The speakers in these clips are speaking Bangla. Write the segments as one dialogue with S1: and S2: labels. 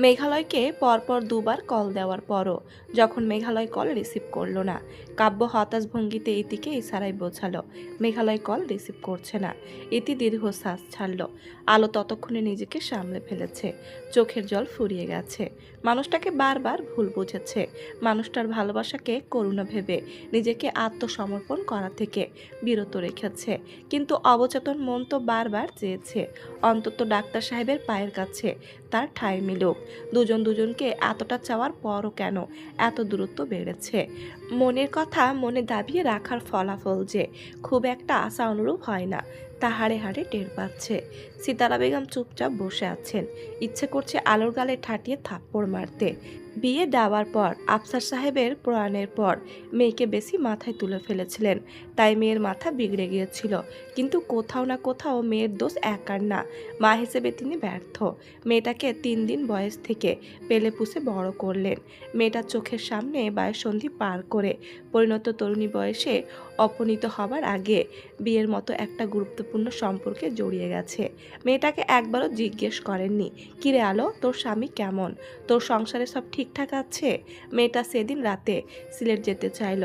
S1: মেঘালয়কে পরপর দুবার কল দেওয়ার পরও যখন মেঘালয় কল রিসিভ করলো না, কাব্য হতাশ ভঙ্গিতে ইতিকে ইশারায় বোঝালো মেঘালয় কল রিসিভ করছে না। ইতি দীর্ঘশ্বাস ছাড়ল। আলো ততক্ষণে নিজেকে সামলে ফেলেছে, চোখের জল ফুরিয়ে গেছে। মানুষটাকে বারবার ভুল বুঝেছে, মানুষটার ভালোবাসাকে করুণা ভেবে নিজেকে আত্মসমর্পণ করা থেকে বিরত রেখেছে। কিন্তু অবচেতন মন তো বারবার চেয়েছে অন্তত ডাক্তার সাহেবের পায়ের কাছে তার ঠাঁই মিলুক। দুজন দুজনকে এতটা চাওয়ার পরও কেন এত দূরত্ব বেড়েছে? মনের কথা মনে দাবিয়ে রাখার ফলাফল যে খুব একটা আশা অনুরূপ হয় না তা হাড়ে হাড়ে টের পাচ্ছে। সিতারা বেগম চুপচাপ বসে আছেন, ইচ্ছে করছে আলোর গালে ঠাটিয়ে থাপ্পড় মারতে। বিয়ে দেওয়ার পর আফসার সাহেবের প্রয়াণের পর মেয়েকে বেশি মাথায় তুলে ফেলেছিলেন, তাই মেয়ের মাথা বিগড়ে গিয়েছিল। কিন্তু কোথাও না কোথাও মেয়ের দোষ একার না, মা হিসেবে তিনি ব্যর্থ। মেয়েটাকে 3 দিন বয়স থেকে পেলে পুষে বড় করলেন। মেয়েটার চোখের সামনে বয়ঃসন্ধি পার করে পরিণত তরুণী বয়সে অপনীত হবার আগে বিয়ের মতো একটা গুরুত্বপূর্ণ সম্পর্কে জড়িয়ে গেছে। মেয়েটাকে একবারও জিজ্ঞেস করেননি, কিরে আলো, তোর স্বামী কেমন, তোর সংসারে সব ঠিকঠাক আছে? মেয়েটা সেদিন রাতে সিলেট যেতে চাইল,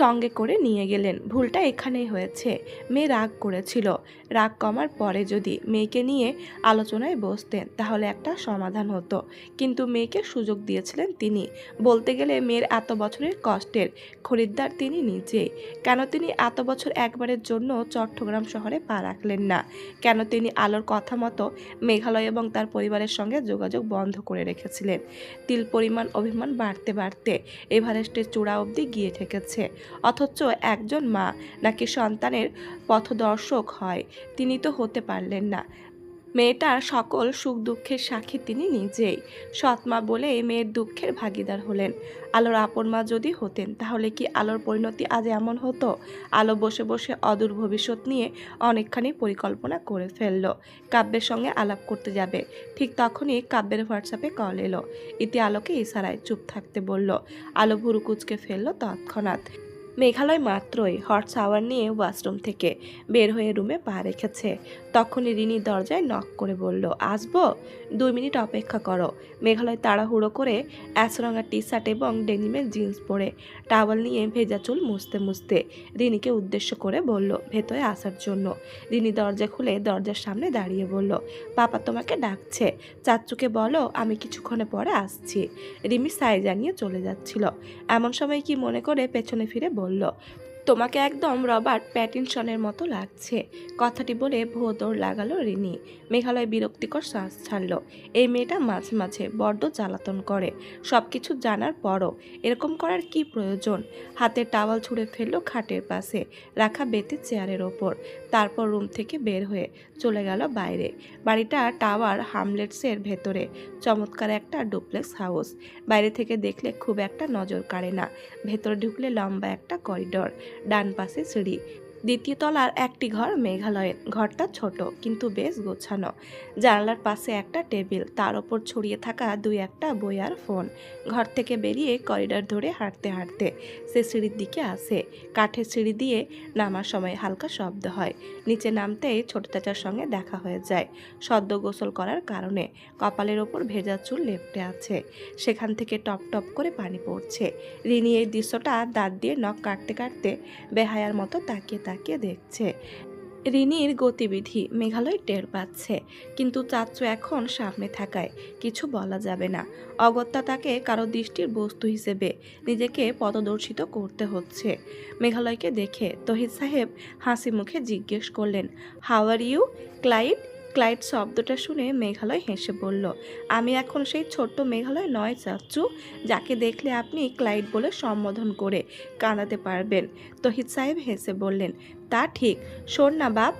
S1: সঙ্গে করে নিয়ে গেলেন। ভুলটা এখানেই হয়েছে। মেয়ে রাগ করেছিল, রাগ কমার পরে যদি মেয়েকে নিয়ে আলোচনায় বসতেন তাহলে একটা সমাধান হতো। কিন্তু মেয়েকে সুযোগ দিয়েছিলেন তিনি। বলতে গেলে মেয়ের এত বছরের কষ্টের খরিদ্দার তিনি নিজেই। কেন তিনি এত বছর একবারের জন্য চট্টগ্রাম শহরে পা রাখলেন না? কেন তিনি আলোর কথা মতো মেঘালয় এবং তার পরিবারের সঙ্গে যোগাযোগ বন্ধ করে রেখেছিলেন? তিল পরিমাণ অভিমান বাড়তে বাড়তে এভারেস্টের চূড়া অবধি গিয়ে ঠেকেছে। অথচ একজন মা নাকি সন্তানের পথদর্শক হয়, তিনি তো হতে পারলেন না। মেয়েটার সকল সুখ দুঃখের সাক্ষী তিনি নিজেই। সৎমা বলে মেয়ের দুঃখের ভাগিদার হলেন। আলোর আপন মা যদি হতেন তাহলে কি আলোর পরিণতি আজ এমন হতো? আলো বসে বসে অদূর ভবিষ্যৎ নিয়ে অনেকখানি পরিকল্পনা করে ফেলল। কাব্যের সঙ্গে আলাপ করতে যাবে, ঠিক তখনই কাব্যের হোয়াটসঅ্যাপে কল এলো। ইতি আলোকে ইশারায় চুপ থাকতে বলল। আলো ভুরু কুচকে ফেলল তৎক্ষণাৎ। মেঘালয় মাত্রই হট শাওয়ার নিয়ে ওয়াশরুম থেকে বের হয়ে রুমে পা রেখেছে, তখনই রিনি দরজায় নক করে বলল, আসবো? 2 মিনিট অপেক্ষা করো। মেঘালয় তাড়াহুড়ো করে অ্যাশরঙা টি শার্ট এবং ডেনিমের জিন্স পরে টাওয়াল নিয়ে ভেজা চুল মুছতে মুছতে রিনিকে উদ্দেশ্য করে বলল ভেতরে আসার জন্য। রিনি দরজা খুলে দরজার সামনে দাঁড়িয়ে বলল, পাপা তোমাকে ডাকছে, চাচ্চুকে বলো আমি কিছুক্ষণে পরে আসছি। রিমি সাই জানিয়ে চলে যাচ্ছিল, এমন সময় কি মনে করে পেছনে ফিরে বলল, তোমাকে একদম রবার্ট প্যাটিনসনের মতো লাগছে। কথাটি বলে ভুয়ো দৌড় লাগালো রিনি। মেঘালয় বিরক্তিকর শ্বাস ছাড়ল। এই মেয়েটা মাঝে মাঝে বড্ড জ্বালাতন করে, সব কিছু জানার পরও এরকম করার কি প্রয়োজন? হাতে টাওয়াল ছুঁড়ে ফেললো খাটের পাশে রাখা বেতের চেয়ারের ওপর। তারপর রুম থেকে বের হয়ে চলে গেল বাইরে। বাড়িটা টাওয়ার হামলেটসের ভেতরে, চমৎকার একটা ডুপ্লেক্স হাউস। বাইরে থেকে দেখলে খুব একটা নজর কাড়ে না, ভেতরে ঢুকলে লম্বা একটা করিডর, ডান পাশে সিঁড়ি। 2য় তলার একটি ঘর মেঘালয়ের। ঘরটা ছোট কিন্তু বেশ গোছানো। জানালার পাশে একটা টেবিল, তার ওপর ছড়িয়ে থাকা 2-1টা বই আর ফোন। ঘর থেকে বেরিয়ে করিডর ধরে হাঁটতে হাঁটতে সে সিঁড়ির দিকে আসে। কাঠের সিঁড়ি দিয়ে নামার সময় হালকা শব্দ হয়। নিচে নামতেই ছোট চাচার সঙ্গে দেখা হয়ে যায়। সদ্য গোসল করার কারণে কপালের ওপর ভেজা চুল লেপ্টে আছে, সেখান থেকে টপ টপ করে পানি পড়ছে। রিনি এই দৃশ্যটা দাঁত দিয়ে নখ কাটতে কাটতে বেহায়ার মতো তাকিয়ে তাকিয়ে দেখছে। রিনির গতিবিধি মেঘালয় টের পাচ্ছে, কিন্তু চাচ্চু এখন সামনে থাকায় কিছু বলা যাবে না। অগত্যা তাকে কারো দৃষ্টির বস্তু হিসেবে নিজেকে পথদর্শিত করতে হচ্ছে। মেঘালয়কে দেখে তহিদ সাহেব হাসি মুখে জিজ্ঞেস করলেন, how are you Clyde? Clyde শব্দটা শুনে মেঘালয় হেসে বলল, আমি এখন সেই ছোট্ট মেঘালয় নয় চাচ্চু, যাকে দেখলে আপনি ক্লাইড বলে সম্বোধন করে কাঁদাতে পারবেন। তহিদ সাহেব হেসে বললেন, তা ঠিক। শোন না বাপ,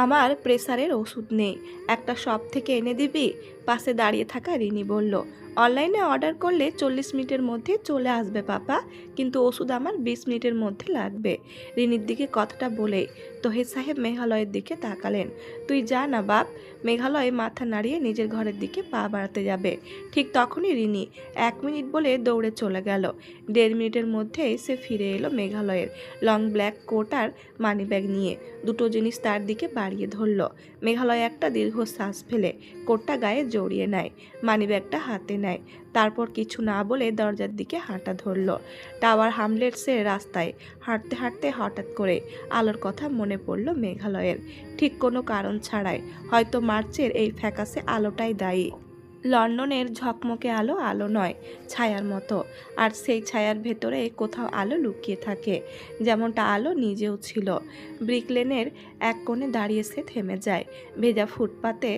S1: আমার প্রেসারের ওষুধ নেই, একটা শপ থেকে এনে দিবি? পাশে দাঁড়িয়ে থাকা রিনি বলল, অনলাইনে অর্ডার করলে 40 মিনিটের মধ্যে চলে আসবে পাপা, কিন্তু ওষুধ আমার 20 মিনিটের মধ্যে লাগবে। রিনির দিকে কথাটা বলেই তহিদ সাহেব মেঘালয়ের দিকে তাকালেন। তুই যা না বাপ। মেঘালয় মাথা নাড়িয়ে নিজের ঘরের দিকে পা বাড়াতে যাবে, ঠিক তখনই রিনি 1 মিনিট বলে দৌড়ে চলে গেল। 1.5 মিনিটের মধ্যেই সে ফিরে এলো মেঘালয়ের লং ব্ল্যাক কোট আর মানি ব্যাগ নিয়ে। দুটো জিনিস তার দিকে বাড়িয়ে ধরল। মেঘালয় একটা দীর্ঘশ্বাস ফেলে কোটটা গায়ে জড়িয়ে নেয়, মানিব্যাগটা হাতে নেয়। তারপর কিছু না বলে দরজার দিকে হাঁটা ধরল। টাওয়ার হামলেটসের রাস্তায় হাঁটতে হাঁটতে হঠাৎ করে আলোর কথা মনে পড়ল মেঘালয়ের, ঠিক কোনো কারণ ছাড়াই। হয়তো মার্চের এই ফ্যাকাশে আলোটাই দায়ী। লন্ডনের ঝকমকে আলো আলো নয়, ছায়ার মতো। আর সেই ছায়ার ভেতরে কোথাও আলো লুকিয়ে থাকে, যেমনটা আলো নিজেও ছিল। ব্রিকলেনের এক কোণে দাঁড়িয়ে সে থেমে যায়। ভেজা ফুটপাতে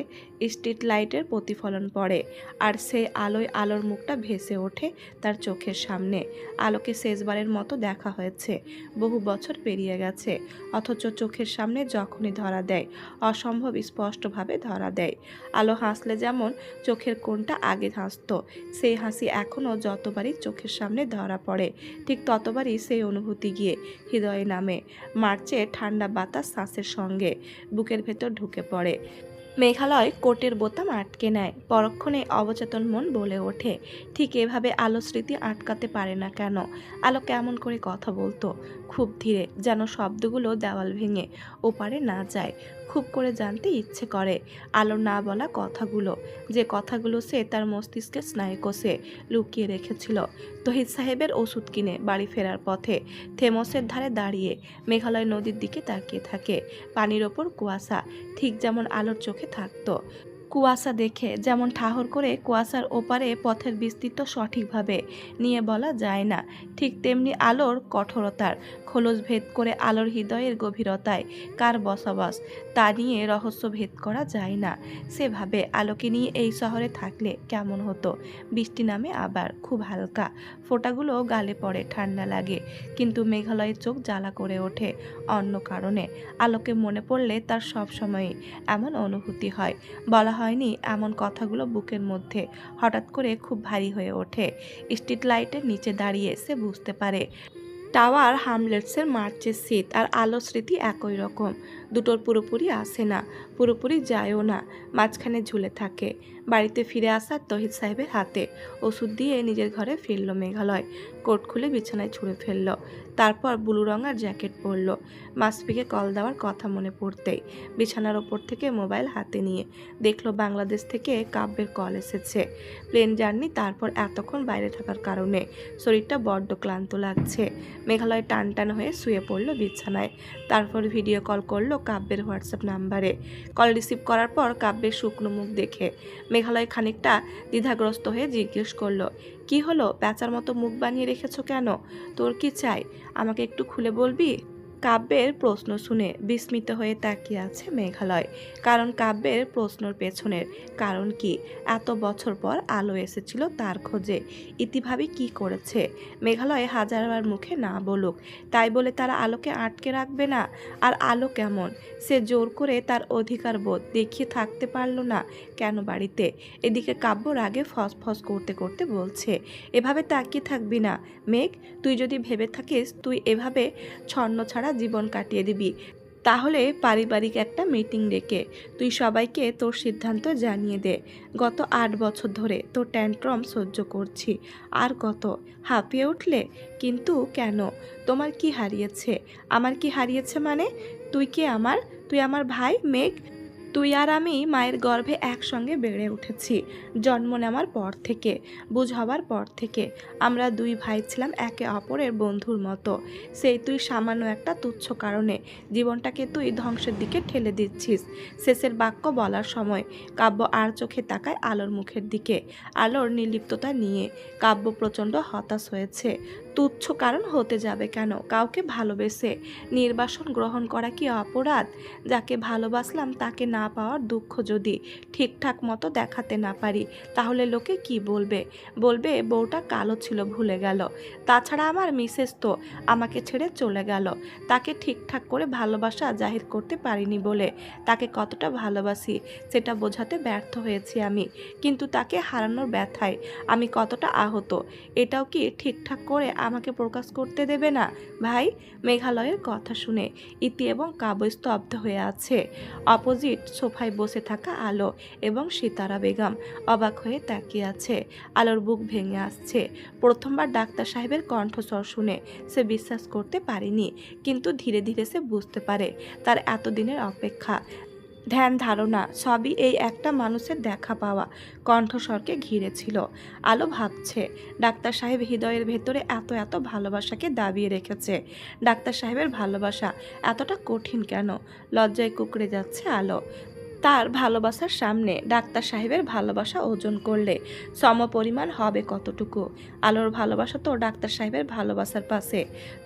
S1: স্ট্রিট লাইটের প্রতিফলন পড়ে, আর সেই আলোয় আলোর মুখটা ভেসে ওঠে তার চোখের সামনে। আলোকে শেষবারের মতো দেখা হয়েছে, বহু বছর পেরিয়ে গেছে, অথচ চোখের সামনে যখনই ধরা দেয়, অসম্ভব স্পষ্টভাবে ধরা দেয়। আলো হাসলে যেমন চোখের কোণটা আগে হাসত, সেই হাসি এখনও যতবারই চোখের সামনে ধরা পড়ে, ঠিক ততবারই সেই অনুভূতি গিয়ে হৃদয়ে নামে। মার্চে ঠান্ডা বাতাস শ্বাসের সঙ্গে বুকের ভেতর ঢুকে পড়ে। মেঘালয় কোটের বোতাম আটকে নেয়। পরক্ষণে অবচেতন মন বলে ওঠে, ঠিক এভাবে আলো স্মৃতি আটকাতে পারে না কেন? আলো কেমন করে কথা বলতো, খুব ধীরে, যেন শব্দগুলো দেওয়াল ভেঙে ওপারে না যায়। খুব করে জানতে ইচ্ছে করে আলো না বলা কথাগুলো, যে কথাগুলো সে তার মস্তিষ্কের স্নায়ুকোষে লুকিয়ে রেখেছিল। তহিদ সাহেবের ওষুধ কিনে বাড়ি ফেরার পথে থেমসের ধারে দাঁড়িয়ে মেঘালয় নদীর দিকে তাকিয়ে থাকে। পানির ওপর কুয়াশা, ঠিক যেমন আলোর চোখে থাকতো। কুয়াশা দেখে যেমন ঠাহর করে কুয়াশার ওপারে পথের বিস্তৃত সঠিকভাবে নিয়ে বলা যায় না, ঠিক তেমনি আলোর কঠোরতার খোলস ভেদ করে আলোর হৃদয়ের গভীরতায় কার বসবাস তা নিয়ে রহস্য ভেদ করা যায় না। সেভাবে আলোকে নিয়ে এই শহরে থাকলে কেমন হতো? বৃষ্টি নামে আবার খুব হালকা, ফোঁটাগুলো গালে পড়ে, ঠান্ডা লাগে, কিন্তু মেঘালয়ের চোখ জ্বালা করে ওঠে অন্য কারণে। আলোকে মনে পড়লে তার সব সময়ই এমন অনুভূতি হয়। বলা হয়নি এমন কথাগুলো বুকের মধ্যে হঠাৎ করে খুব ভারী হয়ে ওঠে। স্ট্রিট লাইটের নিচে দাঁড়িয়ে সে বুঝতে পারে টাওয়ার হামলেটসের মার্চের শীত আর আলো স্মৃতি একই রকম। দুটোর পুরোপুরি আসে না, পুরোপুরি যায়ও না, মাঝখানে ঝুলে থাকে। বাড়িতে ফিরে আসা তহিদ সাহেবের হাতে ওষুধ দিয়ে নিজের ঘরে ফিরল মেঘালয়। কোট খুলে বিছানায় ছুঁড়ে ফেলল, তারপর ব্লু রঙের জ্যাকেট পরল। মাসফিকে কল দেওয়ার কথা মনে পড়তেই বিছানার ওপর থেকে মোবাইল হাতে নিয়ে দেখলো বাংলাদেশ থেকে কাব্যের কল এসেছে। প্লেন জার্নি, তারপর এতক্ষণ বাইরে থাকার কারণে শরীরটা বড্ড ক্লান্ত লাগছে। মেঘালয় টান টান হয়ে শুয়ে পড়ল বিছানায়। তারপর ভিডিও কল করলো কাব্যের হোয়াটসঅ্যাপ নাম্বারে। কল রিসিভ করার পর কাব্যের শুকনো মুখ দেখে মেঘালয় খানিকটা দ্বিধাগ্রস্ত হয়ে জিজ্ঞেস করলো, কি হলো? প্যাঁচার মতো মুখ বানিয়ে রেখেছো কেন? তোর কি চাই? আমাকে একটু খুলে বলবি? কাব্যের প্রশ্ন শুনে বিস্মিত হয়ে তাকিয়ে আছে মেঘালয়, কারণ কাব্যের প্রশ্নর পেছনের কারণ কি? এত বছর পর আলো এসেছিল তার খোঁজে, ইতিভাবে কি করেছে? মেঘালয় হাজারবার মুখে না বলুক, তাই বলে তারা আলোকে আটকে রাখবে না। আর আলো কেমন? সে জোর করে তার অধিকার বোধ দেখিয়ে থাকতে পারল না কেন বাড়িতে? এদিকে কাব্য রাগে ফসফস করতে করতে বলছে, এভাবে তাকিয়ে থাকবি না মেঘ। তুই যদি ভেবে থাকিস তুই এভাবে ছন্ন ছাড়া জীবন কাটিয়ে দিবি, তাহলে পারিবারিক একটা মিটিং ডেকে তুই সবাইকে তোর সিদ্ধান্ত জানিয়ে দে। গত 8 বছর ধরে তোর ট্যান্ট্রম সহ্য করছি, আর কত? হাঁপিয়ে উঠলে? কিন্তু কেন? তোমার কি হারিয়েছে? আমার কি হারিয়েছে মানে? তুই আমার ভাই মেঘ। তুই আর আমি মায়ের গর্ভে একসঙ্গে বেড়ে উঠেছি। জন্ম নেওয়ার পর থেকে, বুঝ হবার পর থেকে আমরা দুই ভাই ছিলাম একে অপরের বন্ধুর মতো। সেই তুই সামান্য একটা তুচ্ছ কারণে জীবনটাকে তুই ধ্বংসের দিকে ঠেলে দিচ্ছিস। শেষের বাক্য বলার সময় কাব্য আর চোখে তাকায় আলোর মুখের দিকে। আলোর নির্লিপ্ততা নিয়ে কাব্য প্রচণ্ড হতাশ হয়েছে। তুচ্ছ কারণ হতে যাবে কেন? কাউকে ভালোবেসে নির্বাসন গ্রহণ করা কি অপরাধ? যাকে ভালোবাসলাম তাকে না না পাওয়ার দুঃখ যদি ঠিকঠাক মতো দেখাতে না পারি, তাহলে লোকে কি বলবে? বলবে বউটা কালো ছিল, ভুলে গেল। তাছাড়া আমার মিসেস তো আমাকে ছেড়ে চলে গেল। তাকে ঠিকঠাক করে ভালোবাসা জাহির করতে পারিনি বলে তাকে কতটা ভালোবাসি সেটা বোঝাতে ব্যর্থ হয়েছি আমি। কিন্তু তাকে হারানোর ব্যথায় আমি কতটা আহত, এটাও কি ঠিকঠাক করে আমাকে প্রকাশ করতে দেবে না ভাই? মেঘালয়ের কথা শুনে ইতি এবং কাব্য স্তব্ধ হয়ে আছে। অপোজিট সোফায় বসে থাকা আলো এবং সিতারা বেগম অবাক হয়ে তাকিয়ে আছে। আলোর বুক ভেঙে আসছে। প্রথমবার ডাক্তার সাহেবের কণ্ঠস্বর শুনে সে বিশ্বাস করতে পারেনি, কিন্তু ধীরে ধীরে সে বুঝতে পারে তার এতদিনের অপেক্ষা, ধ্যান ধারণা সবই এই একটা মানুষের দেখা পাওয়া কণ্ঠস্বরকে ঘিরে ছিল। আলো ভাবছে, ডাক্তার সাহেব হৃদয়ের ভেতরে এত এত ভালোবাসাকে দাবিয়ে রেখেছে। ডাক্তার সাহেবের ভালোবাসা এতটা কঠিন কেন? লজ্জায় কুঁকড়ে যাচ্ছে আলো। তার ভালোবাসার সামনে ডাক্তার সাহেবের ভালোবাসা ওজন করলে সমপরিমাণ হবে কতটুকু? আলোর ভালোবাসা তো ডাক্তার সাহেবের ভালোবাসার পাশে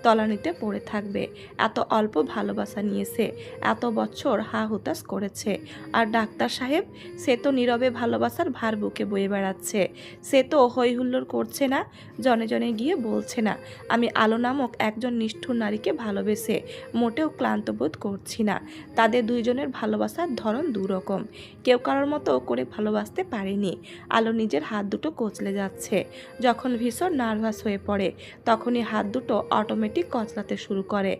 S1: তলানিতে পড়ে থাকবে। এত অল্প ভালোবাসা নিয়েছে, এত বছর হা হুতাশ করেছে। আর ডাক্তার সাহেব, সে তো নীরবে ভালোবাসার ভার বুকে বয়ে বেড়াচ্ছে। সে তো হই হুল্লোড় করছে না, জনে জনে গিয়ে বলছে না আমি আলো নামক একজন নিষ্ঠুর নারীকে ভালোবেসে মোটেও ক্লান্ত বোধ করছি না। তাদের দুইজনের ভালোবাসার ধরন দুরকম, কেউ কারোর মতো করে ভালোবাসতে পারেনি। আলো নিজের হাত দুটো কচলে যাচ্ছে। যখন ভীষণ নার্ভাস হয়ে পড়ে তখনই হাত দুটো অটোমেটিক কচলাতে শুরু করে।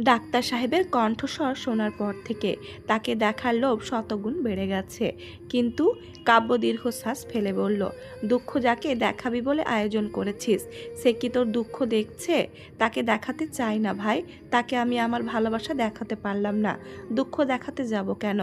S1: ডাক্তার সাহেবের কণ্ঠস্বর শোনার পর থেকে তাকে দেখার লোভ শতগুণ বেড়ে গেছে। কিন্তু কাব্য দীর্ঘশ্বাস ফেলে বলল, দুঃখ যাকে দেখাবি বলে আয়োজন করেছিস, সে কি তোর দুঃখ দেখছে? তাকে দেখাতে চাই না ভাই, তাকে আমি আমার ভালোবাসা দেখাতে পারলাম না, দুঃখ দেখাতে যাব কেন?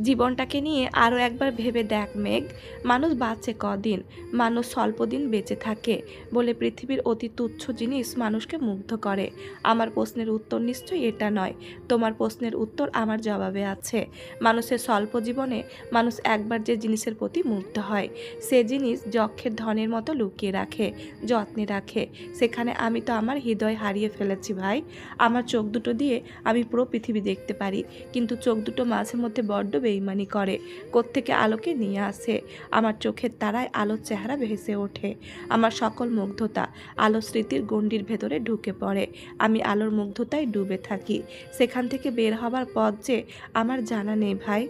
S1: জীবনটাকে নিয়ে আরও একবার ভেবে দেখ মেঘ, মানুষ বাঁচে কদিন, মানুষ স্বল্প দিন বেঁচে থাকে বলে পৃথিবীর অতি তুচ্ছ জিনিস মানুষকে মুগ্ধ করে। আমার প্রশ্নের উত্তর নিশ্চয়ই এটা নয়। তোমার প্রশ্নের উত্তর আমার জবাবে আছে। মানুষের স্বল্প জীবনে মানুষ একবার যে জিনিসের প্রতি মুগ্ধ হয়, সে জিনিস যক্ষের ধনের মতো লুকিয়ে রাখে, যত্নে রাখে। সেখানে আমি তো আমার হৃদয় হারিয়ে ফেলেছি ভাই। আমার চোখ দুটো দিয়ে আমি পুরো পৃথিবী দেখতে পারি, কিন্তু চোখ দুটো মাঝে মধ্যে বড্ড বেইমানি করে, কোত্থেকে আলোকে নিয়ে আসে। আমার চোখের তারায় আলোর চেহারা ভেসে ওঠে। আমার সকল মুগ্ধতা আলোর স্মৃতির গণ্ডির ভেতরে ঢুকে পড়ে। আমি আলোর মুগ্ধতায় ডুবে থাকি। সেখান থেকে বের হবার পথ যে আমার জানা নেই ভাই।